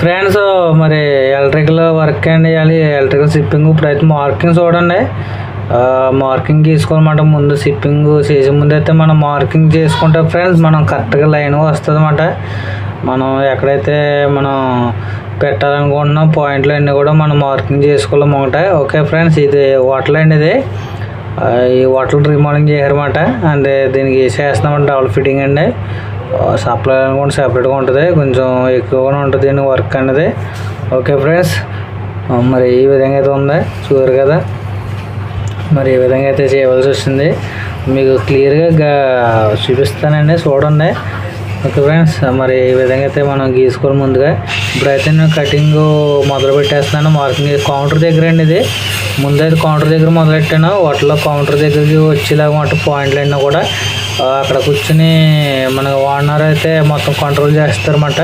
Friends మరి electrical work అండి చేయాలి. ఎలక్ట్రికల్ షిప్పింగ్ ఇప్పుడైతే మార్కింగ్ చూడండి. మార్కింగ్ తీసుకోవాలన్నమాట. ముందు షిప్పింగ్ చేసే ముందు అయితే మనం మార్కింగ్ చేసుకుంటే ఫ్రెండ్స్ మనం కరెక్ట్గా లైన్ వస్తుంది అన్నమాట. మనం ఎక్కడైతే మనం పెట్టాలనుకుంటున్నాం పాయింట్లు అన్నీ కూడా మనం మార్కింగ్ చేసుకోలేము ఒకటే. ఓకే ఫ్రెండ్స్, ఇది హోటల్ అండి. ఇది ఈ హోటల్ రీమోడలింగ్ చేశారన్నమాట. అంటే దీనికి చేస్తున్నామంటే డబుల్ ఫిట్టింగ్ అండి. సప్లై అనుకుంటే సపరేట్గా ఉంటుంది, కొంచెం ఎక్కువగానే ఉంటుంది దీని వర్క్ అనేది. ఓకే ఫ్రెండ్స్, మరి ఈ విధంగా అయితే ఉంది చూడరు కదా. మరి ఈ విధంగా అయితే చేయవలసి వస్తుంది. మీకు క్లియర్గా చూపిస్తానండి, చూడండి. ఓకే ఫ్రెండ్స్, మరి ఈ విధంగా అయితే మనం గీసుకోవాలి ముందుగా. ఇప్పుడైతే నేను కటింగ్ మొదలు పెట్టేస్తున్నాను. మార్కింగ్ కౌంటర్ దగ్గర అండి. ఇది ముందైతే కౌంటర్ దగ్గర మొదలెట్టాను. వాటిలో కౌంటర్ దగ్గరికి వచ్చేలాగా మాట పాయింట్లు అయినా కూడా అక్కడ కూర్చుని మన ఓనర్ అయితే మొత్తం కంట్రోల్ చేస్తారన్నమాట.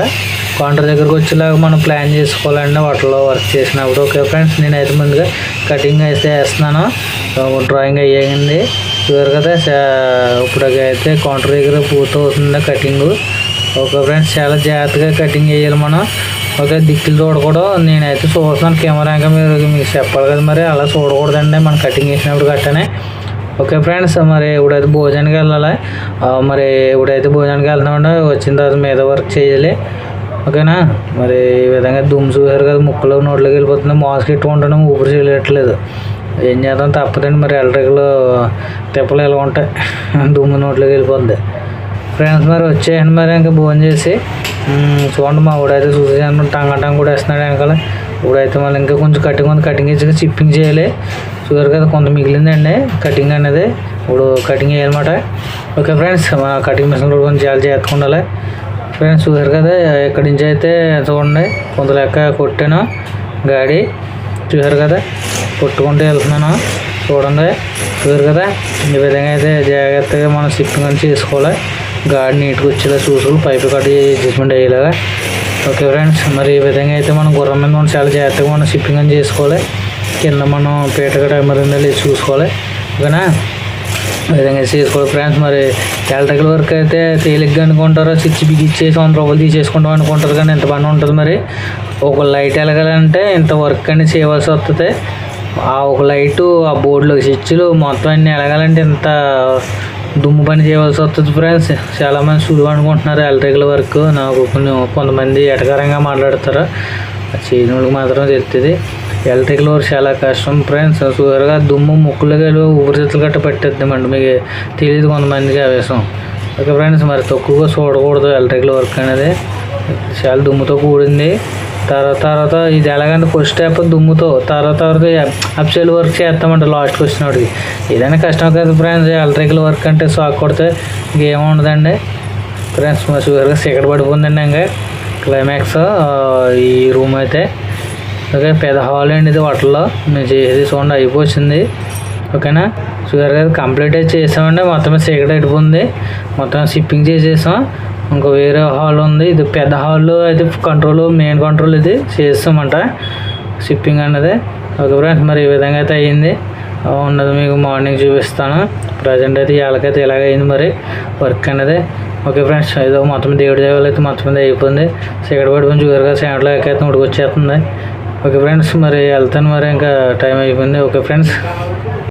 కౌంటర్ దగ్గరకు వచ్చేలాగా మనం ప్లాన్ చేసుకోవాలండి వాటిలో వర్క్ చేసినప్పుడు. ఓకే ఫ్రెండ్స్, నేనైతే ముందుగా కటింగ్ అయితే వేస్తున్నాను. డ్రాయింగ్ అయ్యింది చూసారు కదా. ఇప్పుడు అయితే కౌంటర్ దగ్గర పూర్తవుతుంది కటింగ్. ఓకే ఫ్రెండ్స్, చాలా జాగ్రత్తగా కటింగ్ వేయాలి మనం. ఓకే, దిక్కులు చూడకూడదు. నేనైతే చూస్తున్నాను కెమెరా, ఇంకా మీకు చెప్పాలి కదా. మరి అలా చూడకూడదండి మనం కటింగ్ వేసినప్పుడు గట్టనే. ఓకే ఫ్రెండ్స్, మరి ఇప్పుడైతే భోజనానికి వెళ్ళాలి. మరి ఇప్పుడైతే భోజనానికి వెళ్తామంటే వచ్చిన తర్వాత మీద వర్క్ చేయాలి. ఓకేనా. మరి ఈ విధంగా దుమ్ము చూసారు కదా, ముక్కులో నోట్లోకి వెళ్ళిపోతుంది. మాస్క్ ఎట్టుకుంటున్నాము, ఊపిరి చేయట్లేదు. ఏం చేద్దాం తప్పదండి. మరి ఎలక్ట్రికల్ తిప్పలు ఎలా ఉంటాయి, దుమ్ము నోట్లోకి వెళ్ళిపోద్ది. ఫ్రెండ్స్ మరి వచ్చేయండి. మరి ఇంకా భోజనం చేసి చూడండి. మా ఊడైతే చూసేసాను టంగ కూడా వేస్తున్నాడు వెనకాల. ఇప్పుడైతే మళ్ళీ ఇంకా కొంచెం కటింగ్ ఇచ్చి షిప్పింగ్ చేయాలి. చూసారు కదా, కొంత మిగిలిందండి కటింగ్ అనేది. ఇప్పుడు కటింగ్ చేయాలన్నమాట. ఓకే ఫ్రెండ్స్, మన కటింగ్ మిషన్ కూడా కొంచెం చాలా జాగ్రత్తగా ఉండాలి. ఫ్రెండ్స్ చూసారు కదా, ఇక్కడి నుంచి అయితే చూడండి కొంత లెక్క కొట్టాను గాడి. చూసారు కదా, కొట్టుకుంటూ వెళ్తున్నాను చూడండి. చూసారు కదా, ఈ విధంగా అయితే జాగ్రత్తగా మనం షిప్పింగ్ అని చేసుకోవాలి. గాడి నీట్గా వచ్చేలా చూసుకోవాలి, పైపు కట్టి అడ్జస్ట్మెంట్ అయ్యేలాగా. ఓకే ఫ్రెండ్స్, మరి ఈ విధంగా అయితే మనం గుర్రం మీద మనం చాలా జాగ్రత్తగా మనం షిప్పింగ్ అని చేసుకోవాలి. కింద మనం పీట గట్ట ఎమరిందా లేదు చూసుకోవాలి. ఓకేనా, ఈ విధంగా చేసుకోవాలి ఫ్రెండ్స్. మరి ఎలక్ట్రికల్ వర్క్ అయితే తేలిగ్గా అనుకుంటారో స్విచ్ బిగిచ్చేసి 100 రూపాయలు తీసేసుకుంటాం అనుకుంటారు, కానీ ఎంత పని ఉంటుంది. మరి ఒక లైట్ వెలగాలంటే ఇంత వర్క్ అని చేయవలసి వస్తుంది. ఆ ఒక లైటు, ఆ బోర్డులో స్విచ్లు మొత్తం అన్నీ వెలగాలంటే ఇంత దుమ్ము పని చేయవలసి వస్తుంది ఫ్రెండ్స్. చాలామంది సులువు అనుకుంటున్నారు ఎలక్ట్రికల్ వర్క్. నాకు కొంతమంది ఎటకారంగా మాట్లాడతారు, చేయని వాళ్ళకి మాత్రం తెలుస్తుంది. ఎలక్ట్రికల్ వర్క్ చాలా కష్టం ఫ్రెండ్స్. సుగర్గా దుమ్ము ముక్కులుగా ఊపిరితిత్తులు గట్ట పెట్టేద్దామండి, మీకు తెలియదు కొంతమందికి ఆవేశం. ఓకే ఫ్రెండ్స్, మరి తక్కువగా చూడకూడదు ఎలక్ట్రికల్ వర్క్ అనేది. చాలా దుమ్ముతో కూడింది. తర్వాత ఇది ఎలాగంటే ఫస్ట్ స్టెప్ దుమ్ముతో, తర్వాత అప్సైడ్ వర్క్ చేస్తామంట లాస్ట్కి వచ్చినప్పటికి. ఏదైనా కష్టం కదా ఫ్రెండ్స్. ఎలక్ట్రికల్ వర్క్ అంటే షాక్ కొడితే ఇంకేముండదండి ఫ్రెండ్స్. మా షుగర్గా చీకటి పడిపోయిందండి. ఇంకా క్లైమాక్స్ ఈ రూమ్ అయితే. ఓకే, పెద్ద హాల్ అండి ఇది హోటల్లో. మేము చేసేది చూడండి అయిపోయింది. ఓకేనా, షుగర్గా కంప్లీట్ అయితే చేసామండి. మొత్తం చీకటి అయిపోయింది. మొత్తం షిప్పింగ్ చేసేసాం. ఇంకో వేరే హాల్ ఉంది. ఇది పెద్ద హాల్ అయితే మెయిన్ కంట్రోల్ ఇది చేస్తామంట షిప్పింగ్ అన్నది. ఓకే ఫ్రెండ్స్, మరి ఈ విధంగా అయితే అయ్యింది. ఉన్నది మీకు మార్నింగ్ చూపిస్తాను. ప్రజెంట్ అయితే ఇలాగైతే ఇలాగ అయింది మరి వర్క్ అనేది. ఓకే ఫ్రెండ్స్, ఏదో మొత్తం దేవుడి దేవాలు అయితే మొత్తం మీద అయిపోయింది. చీకటి పడిపోయింది చూసారుగా, సెంట్లో ఎక్కైతే ఉడికొచ్చేస్తుంది. ఓకే ఫ్రెండ్స్, మరి వెళ్తాను. మరి ఇంకా టైం అయిపోయింది. Okay friends.